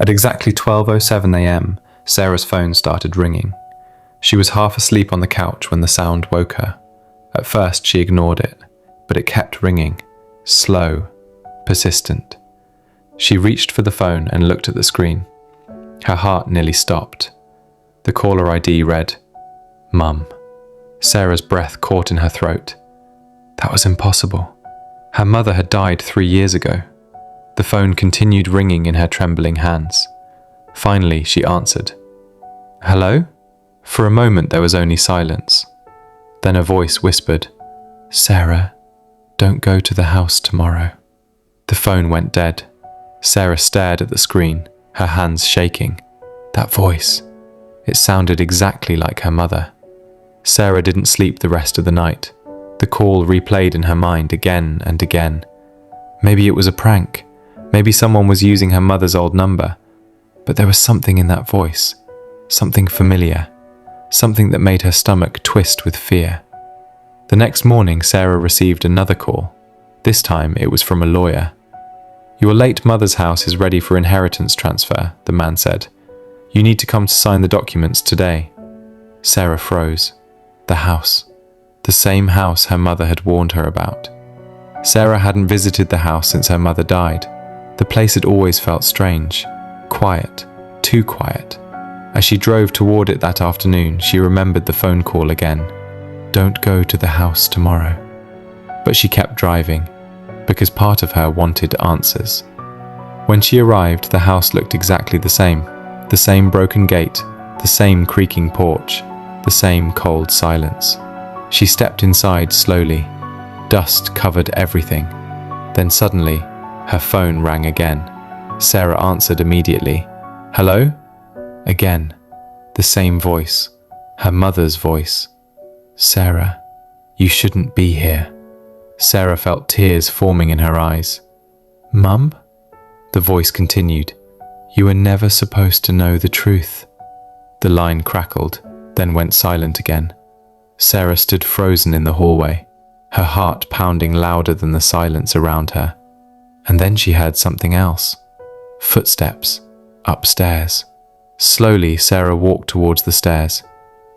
At exactly 12:07 a.m., Sarah's phone started ringing. She was half asleep on the couch when the sound woke her. At first, she ignored it, but it kept ringing, slow, persistent. She reached for the phone and looked at the screen. Her heart nearly stopped. The caller ID read, "Mum." Sarah's breath caught in her throat. That was impossible. Her mother had died 3 years ago. The phone continued ringing in her trembling hands. Finally, she answered. "Hello?" For a moment there was only silence. Then a voice whispered, "Sarah, don't go to the house tomorrow." The phone went dead. Sarah stared at the screen, her hands shaking. That voice, it sounded exactly like her mother. Sarah didn't sleep the rest of the night. The call replayed in her mind again and again. Maybe it was a prank. Maybe someone was using her mother's old number. But there was something in that voice, something familiar, something that made her stomach twist with fear. The next morning, Sarah received another call. This time, it was from a lawyer. "Your late mother's house is ready for inheritance transfer," the man said. "You need to come to sign the documents today." Sarah froze. The house. The same house her mother had warned her about. Sarah hadn't visited the house since her mother died. The place had always felt strange, quiet, too quiet. As she drove toward it that afternoon, she remembered the phone call again. "Don't go to the house tomorrow." But she kept driving, because part of her wanted answers. When she arrived, the house looked exactly the same broken gate, the same creaking porch, the same cold silence. She stepped inside slowly. Dust covered everything. Then suddenly, her phone rang again. Sarah answered immediately. "Hello?" Again, the same voice, her mother's voice. "Sarah, you shouldn't be here." Sarah felt tears forming in her eyes. "Mum?" The voice continued. "You were never supposed to know the truth." The line crackled, then went silent again. Sarah stood frozen in the hallway, her heart pounding louder than the silence around her. And then she heard something else. Footsteps, upstairs. Slowly, Sarah walked towards the stairs.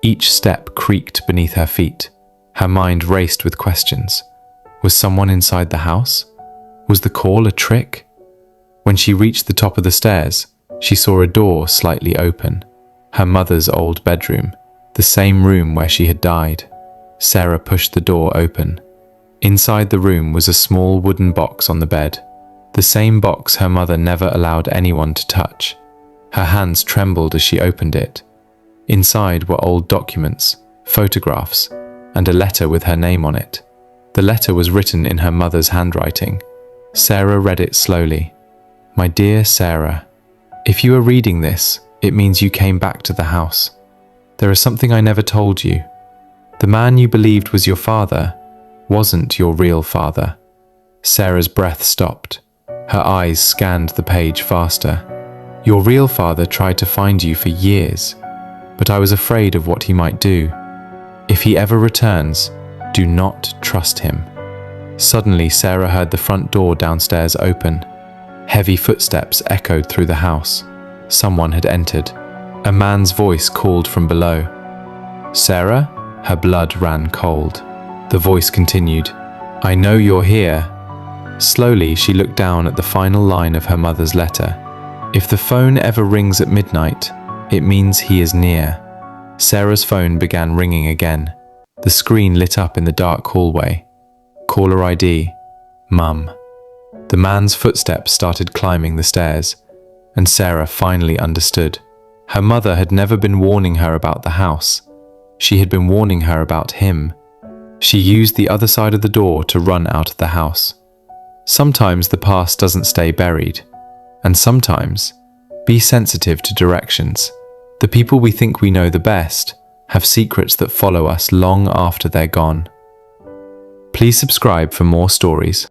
Each step creaked beneath her feet. Her mind raced with questions. Was someone inside the house? Was the call a trick? When she reached the top of the stairs, she saw a door slightly open. Her mother's old bedroom, the same room where she had died. Sarah pushed the door open. Inside the room was a small wooden box on the bed, the same box her mother never allowed anyone to touch. Her hands trembled as she opened it. Inside were old documents, photographs, and a letter with her name on it. The letter was written in her mother's handwriting. Sarah read it slowly. "My dear Sarah, if you are reading this, it means you came back to the house. There is something I never told you. The man you believed was your father wasn't your real father." Sarah's breath stopped. Her eyes scanned the page faster. "Your real father tried to find you for years, but I was afraid of what he might do. If he ever returns, do not trust him." Suddenly, Sarah heard the front door downstairs open. Heavy footsteps echoed through the house. Someone had entered. A man's voice called from below. "Sarah?" Her blood ran cold. The voice continued, "I know you're here." Slowly, she looked down at the final line of her mother's letter. "If the phone ever rings at midnight, it means he is near." Sarah's phone began ringing again. The screen lit up in the dark hallway. Caller ID, Mum. The man's footsteps started climbing the stairs, and Sarah finally understood. Her mother had never been warning her about the house. She had been warning her about him. She used the other side of the door to run out of the house. Sometimes the past doesn't stay buried, and sometimes be sensitive to directions. The people we think we know the best have secrets that follow us long after they're gone. Please subscribe for more stories.